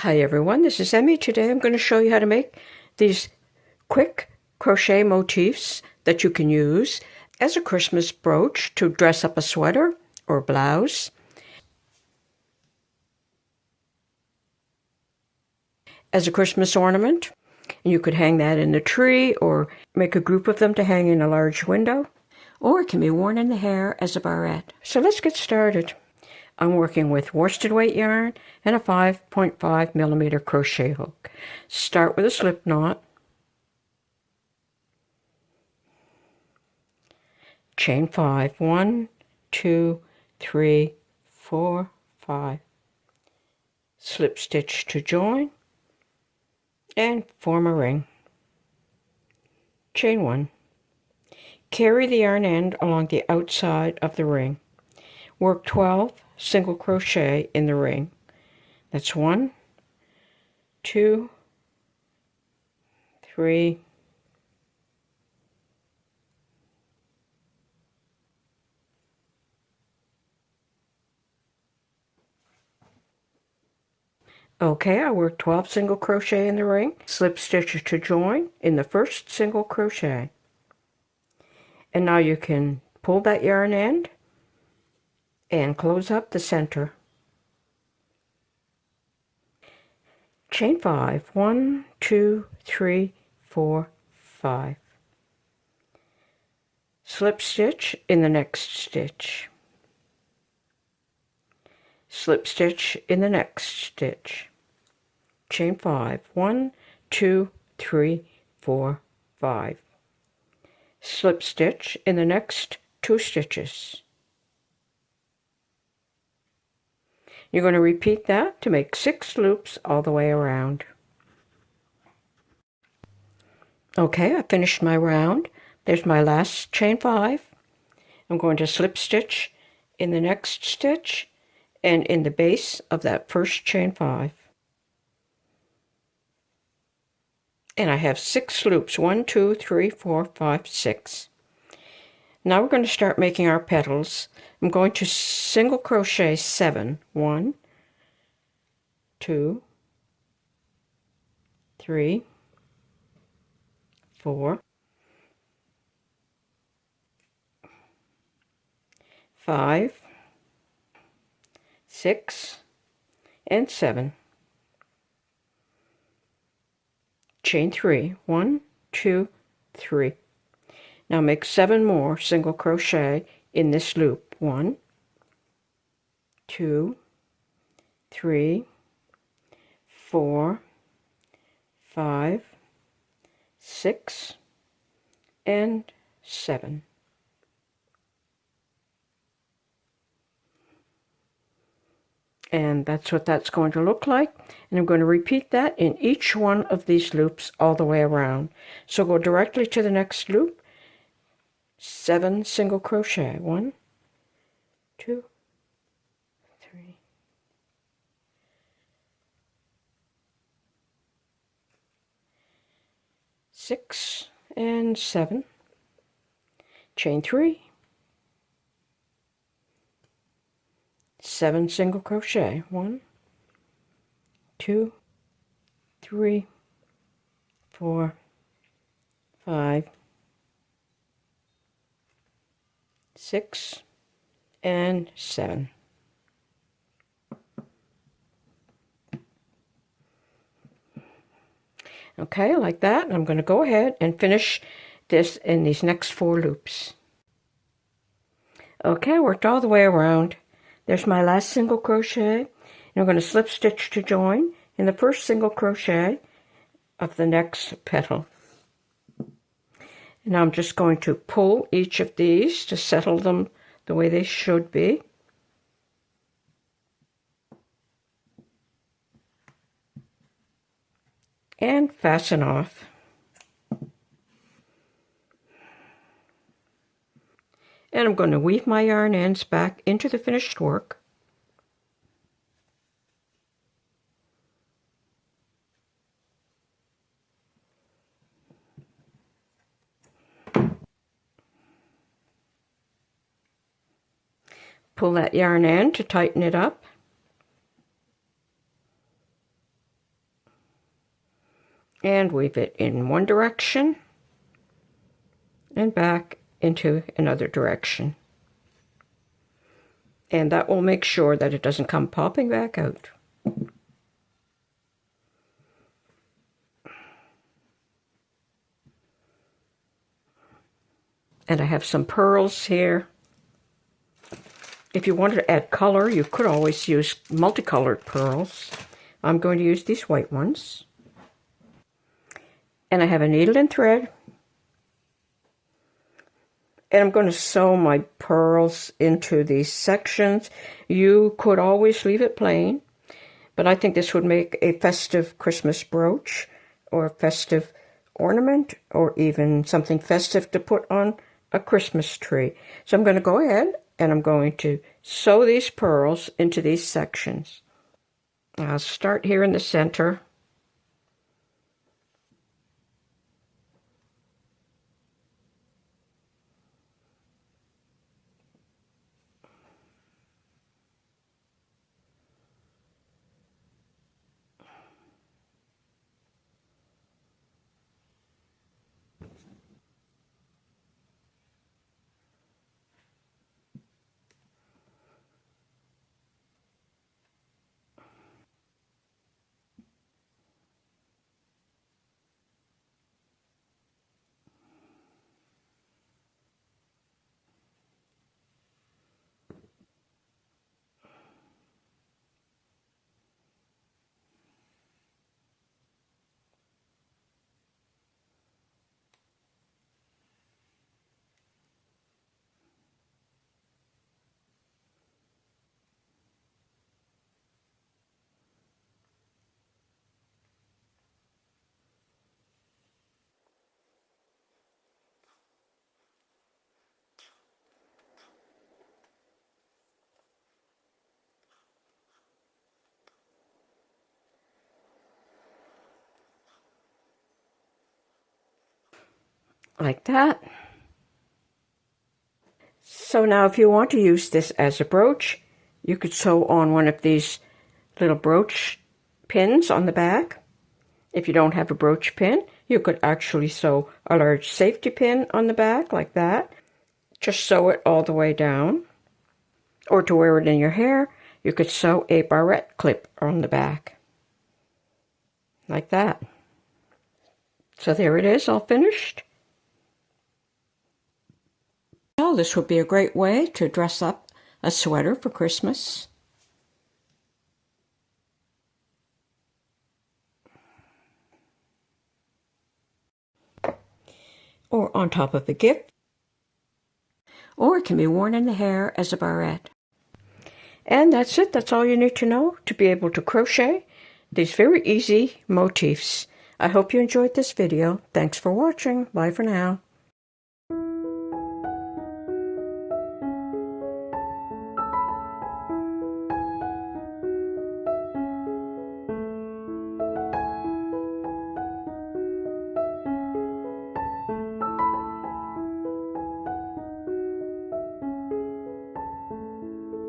Hi everyone, this is Emmy. Today I'm going to show you how to make these quick crochet motifs that you can use as a Christmas brooch to dress up a sweater or blouse, as a Christmas ornament, and you could hang that in the tree or make a group of them to hang in a large window, or it can be worn in the hair as a barrette. So let's get started. I'm working with worsted weight yarn and a 5.5 millimeter crochet hook. Start with a slip knot. Chain 5. 1, 2, 3, 4, 5. Slip stitch to join and form a ring. Chain 1. Carry the yarn end along the outside of the ring. Work 12 single crochet in the ring. That's 1, 2, 3, 4. Okay, I worked 12 single crochet in the ring. Slip stitch to join in the first single crochet. And now you can pull that yarn end and close up the center. Chain 5. 1, 2, 3, 4, 5. Slip stitch in the next stitch. Slip stitch in the next stitch. Chain 5. 1, 2, 3, 4, 5. Slip stitch in the next 2 stitches. You're going to repeat that to make 6 loops all the way around. Okay, I finished my round. There's my last chain 5. I'm going to slip stitch in the next stitch and in the base of that first chain 5. And I have 6 loops. 1, 2, 3, 4, 5, 6. Now we're going to start making our petals. I'm going to single crochet 7. 1, 2, 3, 4, 5, 6, and 7. Chain 3. 1, 2, 3. Now make 7 more single crochet in this loop. 1, 2, 3, 4, 5, 6, and 7. And that's what that's going to look like. And I'm going to repeat that in each one of these loops all the way around. So go directly to the next loop. 7 single crochet. 1, 2, 3, 6, and 7. Chain 3. 7 single crochet. 1, 2, 3, 4, 5, 6, and 7. Okay, like that. And I'm going to go ahead and finish this in these next 4 loops. Okay, I worked all the way around. There's my last single crochet. And I'm going to slip stitch to join in the first single crochet of the next petal. And now I'm just going to pull each of these to settle them the way they should be. And fasten off. And I'm going to weave my yarn ends back into the finished work. Pull that yarn end to tighten it up. and weave it in one direction and back into another direction. And that will make sure that it doesn't come popping back out. And I have some pearls here. If you wanted to add color, you could always use multicolored pearls. I'm going to use these white ones. And I have a needle and thread. And I'm going to sew my pearls into these sections. You could always leave it plain, but I think this would make a festive Christmas brooch or a festive ornament or even something festive to put on a Christmas tree. So I'm going to go ahead and I'm going to sew these pearls into these sections. I'll start here in the center. Like that. So now if you want to use this as a brooch, you could sew on one of these little brooch pins on the back. If you don't have a brooch pin, you could actually sew a large safety pin on the back like that. Just sew it all the way down. Or to wear it in your hair, you could sew a barrette clip on the back. Like that. So there it is, all finished. Well, this would be a great way to dress up a sweater for Christmas. Or on top of a gift. Or it can be worn in the hair as a barrette. And that's it. That's all you need to know to be able to crochet these very easy motifs. I hope you enjoyed this video. Thanks for watching. Bye for now.